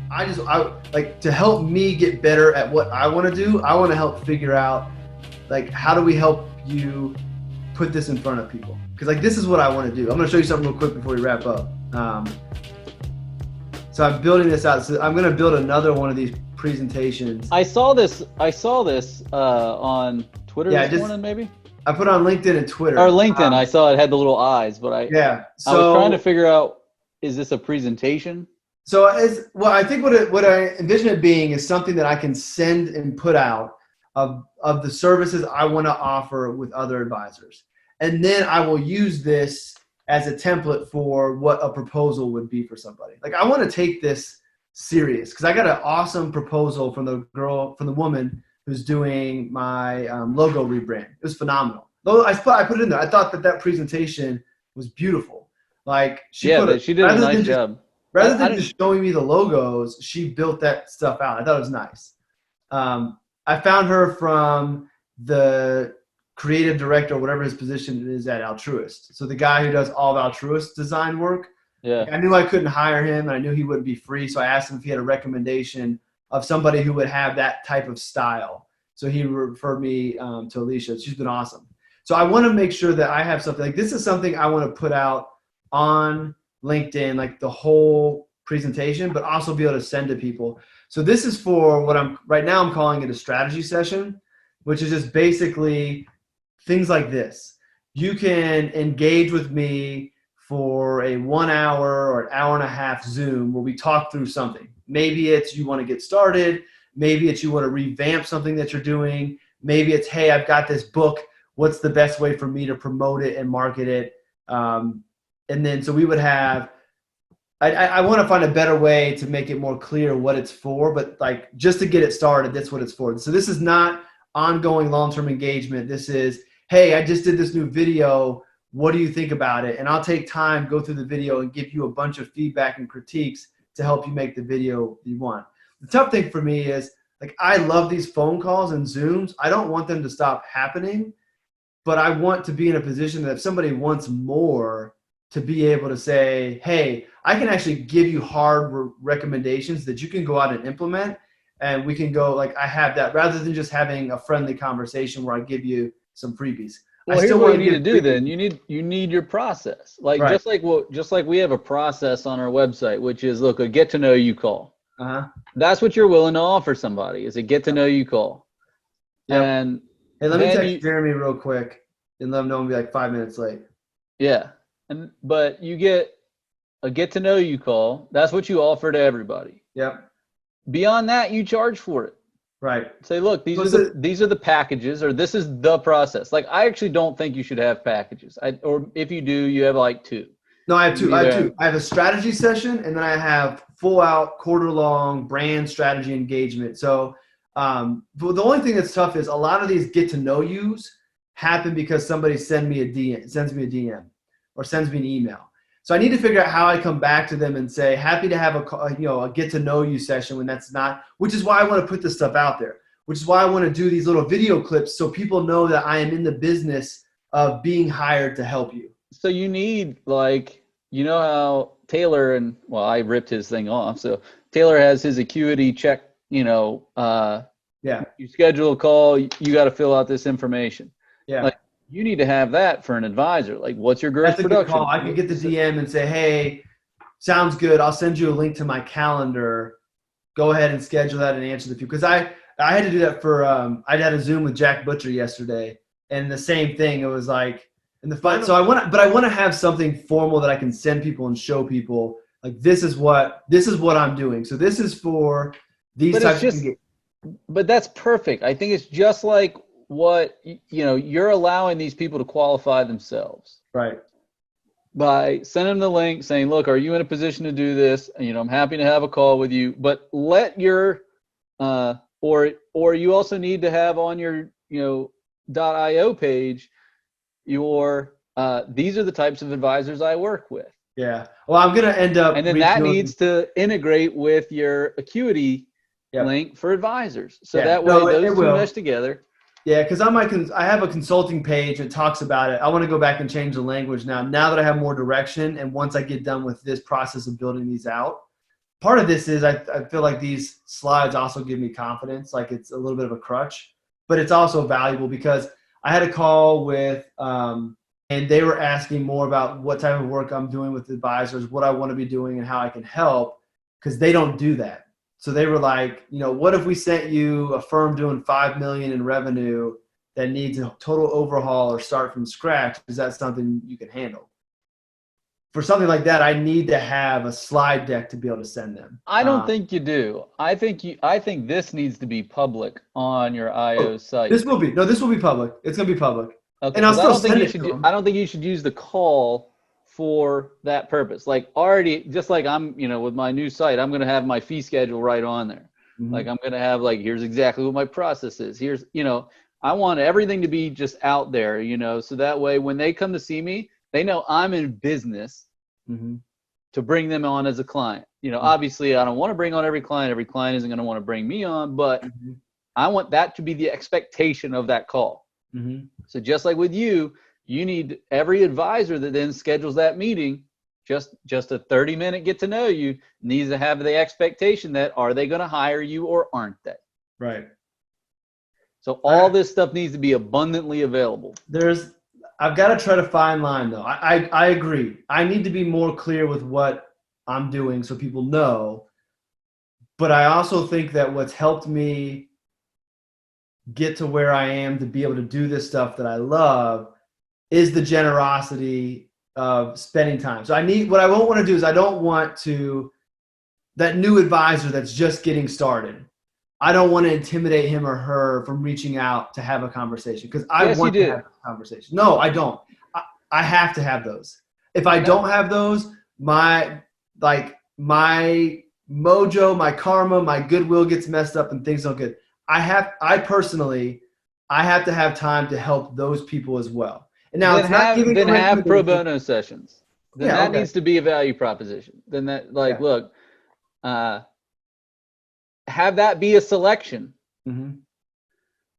I like to help me get better at what I want to do. I want to help figure out like how do we help you put this in front of people? Because like this is what I want to do. I'm going to show you something real quick before we wrap up. So I'm building this out. So I'm going to build another one of these presentations. I saw this on Twitter this morning, maybe. I put it on LinkedIn and Twitter. Or LinkedIn. I saw it had the little eyes, but I was trying to figure out, is this a presentation? So I think what I envision it being is something that I can send and put out of the services I want to offer with other advisors. And then I will use this as a template for what a proposal would be for somebody. Like I want to take this serious because I got an awesome proposal from the woman who's doing my logo rebrand. It was phenomenal. Though I put it in there. I thought that presentation was beautiful. Like she did a nice job. Rather than just showing me the logos, she built that stuff out. I thought it was nice. I found her from the creative director, or whatever his position is at Altruist. So the guy who does all of Altruist design work. Yeah. I knew I couldn't hire him, and I knew he wouldn't be free. So I asked him if he had a recommendation of somebody who would have that type of style. So he referred me to Alicia. She's been awesome. So I want to make sure that I have something like this is something I want to put out on LinkedIn, like the whole presentation, but also be able to send to people. So this is for what I'm calling it a strategy session, which is just basically things like this. You can engage with me for a 1 hour or an hour and a half Zoom where we talk through something. Maybe it's you want to get started. Maybe it's you want to revamp something that you're doing. Maybe it's, hey, I've got this book. What's the best way for me to promote it and market it? And then so we would have, I want to find a better way to make it more clear what it's for, but like just to get it started, that's what it's for. So this is not ongoing long-term engagement. This is, hey, I just did this new video. What do you think about it? And I'll take time, go through the video and give you a bunch of feedback and critiques to help you make the video you want. The tough thing for me is like, I love these phone calls and Zooms. I don't want them to stop happening, but I want to be in a position that if somebody wants more, to be able to say, hey, I can actually give you hard recommendations that you can go out and implement, and we can go like I have that rather than just having a friendly conversation where I give you some freebies. Well, here's what you need to do then. You need your process. Like right. just like we have a process on our website, which is look, a get to know you call. Uh-huh. That's what you're willing to offer somebody is a get to know you call. Yep. And hey, let me text Jeremy real quick and let him know I'm be like 5 minutes late. Yeah. But you get a get to know you call. That's what you offer to everybody. Yep. Beyond that, you charge for it. Right. Say, look, these are the packages, or this is the process. Like, I actually don't think you should have packages. Or if you do, you have like two. No, I have two. I have a strategy session, and then I have full out quarter-long brand strategy engagement. So but the only thing that's tough is a lot of these get to know yous happen because somebody sends me a DM or sends me an email. So I need to figure out how I come back to them and say, happy to have a get to know you session when that's not, which is why I want to put this stuff out there, which is why I want to do these little video clips so people know that I am in the business of being hired to help you. So you need like, you know how Taylor I ripped his thing off. So Taylor has his acuity check, you schedule a call, you got to fill out this information. Yeah. Like, you need to have that for an advisor. Like, what's your gross production? Good call. I can get the DM and say, hey, sounds good. I'll send you a link to my calendar. Go ahead and schedule that and answer the few. Because I had to do that for I had a Zoom with Jack Butcher yesterday, and the same thing. It was like in the fun. So I want to have something formal that I can send people and show people. Like this is what I'm doing. So this is for these types of engagement. But that's perfect. I think it's just like what you're allowing these people to qualify themselves, right? By sending them the link, saying, "Look, are you in a position to do this? And, I'm happy to have a call with you." But let your or you also need to have on your .io page your these are the types of advisors I work with. Yeah. Well, I'm gonna end up, and then that needs to integrate with your acuity link for advisors, so that way those two mesh together. Yeah, because I have a consulting page that talks about it. I want to go back and change the language now that I have more direction. And once I get done with this process of building these out, part of this is I feel like these slides also give me confidence. Like it's a little bit of a crutch, but it's also valuable because I had a call with, and they were asking more about what type of work I'm doing with advisors, what I want to be doing, and how I can help, because they don't do that. So they were like, what if we sent you a firm doing 5 million in revenue that needs a total overhaul or start from scratch? Is that something you can handle? For something like that, I need to have a slide deck to be able to send them. I don't think you do. I think this needs to be public on your IO site. This will be public. It's gonna be public. Okay, And I'll because still send it to them. I don't think you should use the call for that purpose. Like already, just like I'm, with my new site, I'm gonna have my fee schedule right on there. Mhm. Like I'm gonna have here's exactly what my process is. Here's, I want everything to be just out there, so that way when they come to see me, they know I'm in business to bring them on as a client. Obviously I don't want to bring on every client. Every client isn't going to want to bring me on, but I want that to be the expectation of that call. So just like with you need every advisor that then schedules that meeting, just a 30-minute get to know you, needs to have the expectation that are they going to hire you or aren't they? Right. So all this stuff needs to be abundantly available. I've got to try to fine line though. I agree. I need to be more clear with what I'm doing so people know. But I also think that what's helped me get to where I am to be able to do this stuff that I love is the generosity of spending time. So what I won't want to do is I don't want to, that new advisor that's just getting started, I don't want to intimidate him or her from reaching out to have a conversation, because I want to have a conversation. No, I don't. I have to have those. If I don't have those, my mojo, my karma, my goodwill gets messed up and things don't get. I personally have to have time to help those people as well. And now it's not giving them have pro bono sessions. Then that needs to be a value proposition. Then that look, have that be a selection,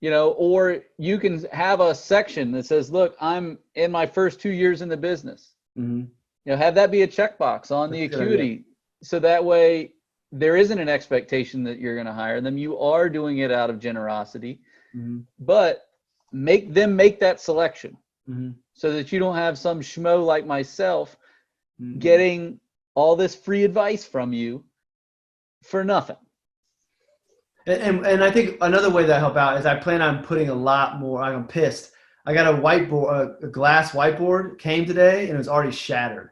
or you can have a section that says, look, I'm in my first 2 years in the business. Have that be a checkbox on the acuity. So that way there isn't an expectation that you're going to hire them. You are doing it out of generosity, but make them make that selection so that you don't have some schmo like myself getting all this free advice from you for nothing. And I think another way that help out is I plan on putting a lot more. I'm pissed. I got a whiteboard, a glass whiteboard came today and it was already shattered.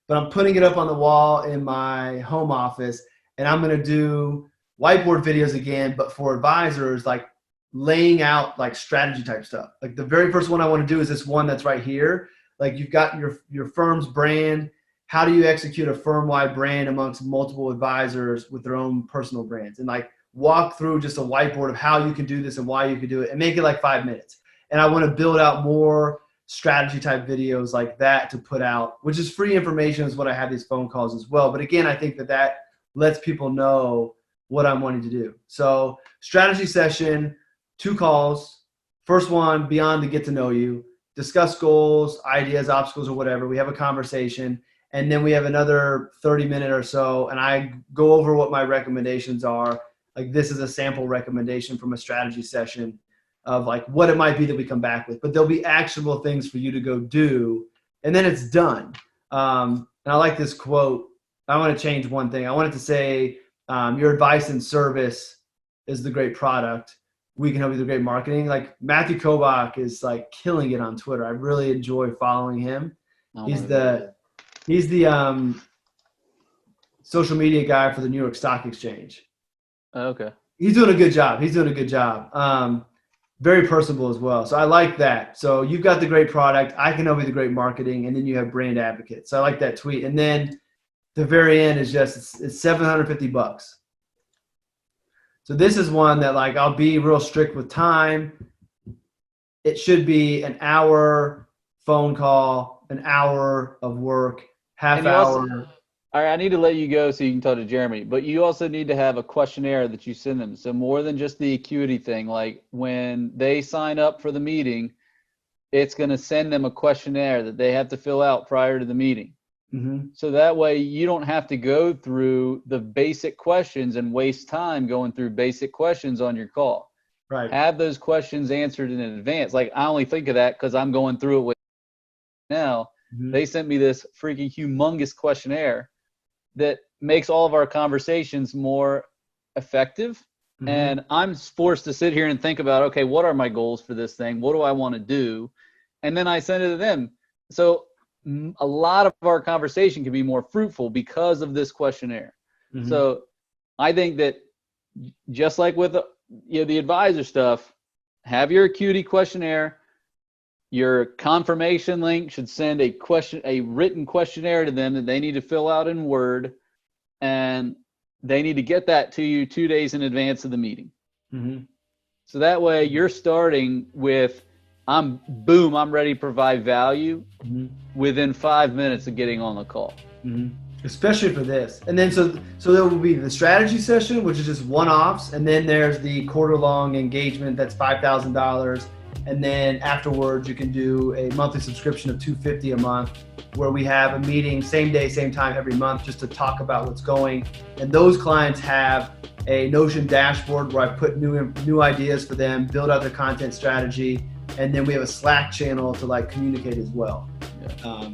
But I'm putting it up on the wall in my home office, and I'm going to do whiteboard videos again, but for advisors, like laying out like strategy type stuff. Like the very first one I want to do is this one that's right here. Like you've got your firm's brand. How do you execute a firm-wide brand amongst multiple advisors with their own personal brands? And like walk through just a whiteboard of how you can do this and why you can do it, and make it like 5 minutes. And I want to build out more strategy type videos like that to put out, which is free information, is what I have these phone calls as well. But again, I think that lets people know what I'm wanting to do. So strategy session, 2 calls. First one, beyond to get to know you, discuss goals, ideas, obstacles, or whatever. We have a conversation. And then we have another 30-minute or so, and I go over what my recommendations are. Like this is a sample recommendation from a strategy session of like what it might be that we come back with, but there'll be actionable things for you to go do, and then it's done. And I like this quote. I want to change one thing. I wanted to say, your advice and service is the great product. We can help you with great marketing. Like Matthew Kobach is like killing it on Twitter. I really enjoy following him. He's the social media guy for the New York Stock Exchange. Okay. He's doing a good job. Very personable as well. So I like that. So you've got the great product. I can help you with the great marketing. And then you have brand advocates. So I like that tweet. And then the very end is just, it's $750. So this is one that like, I'll be real strict with time. It should be an hour phone call, an hour of work, half hour. All right, I need to let you go so you can talk to Jeremy, but you also need to have a questionnaire that you send them. So more than just the acuity thing, like when they sign up for the meeting, it's going to send them a questionnaire that they have to fill out prior to the meeting. Mm-hmm. So that way you don't have to go through the basic questions and waste time going through basic questions on your call. Right. Have those questions answered in advance. Like, I only think of that because I'm going through it with now. Mm-hmm. They sent me this freaking humongous questionnaire that makes all of our conversations more effective. Mm-hmm. And I'm forced to sit here and think about, okay, what are my goals for this thing? What do I want to do? And then I send it to them. So a lot of our conversation can be more fruitful because of this questionnaire. Mm-hmm. So I think that just like with the advisor stuff, have your acuity questionnaire. Your confirmation link should send a written questionnaire to them that they need to fill out in Word, and they need to get that to you 2 days in advance of the meeting. Mm-hmm. So that way you're starting with, I'm ready to provide value Mm-hmm. within 5 minutes of getting on the call. Mm-hmm. Especially for this. And then so there will be the strategy session, which is just one-offs, and then there's the quarter-long engagement that's $5,000. And then afterwards, you can do a monthly subscription of $250 a month, where we have a meeting same day, same time every month, just to talk about what's going. And those clients have a Notion dashboard where I put new ideas for them, build out their content strategy, and then we have a Slack channel to like communicate as well. Yeah.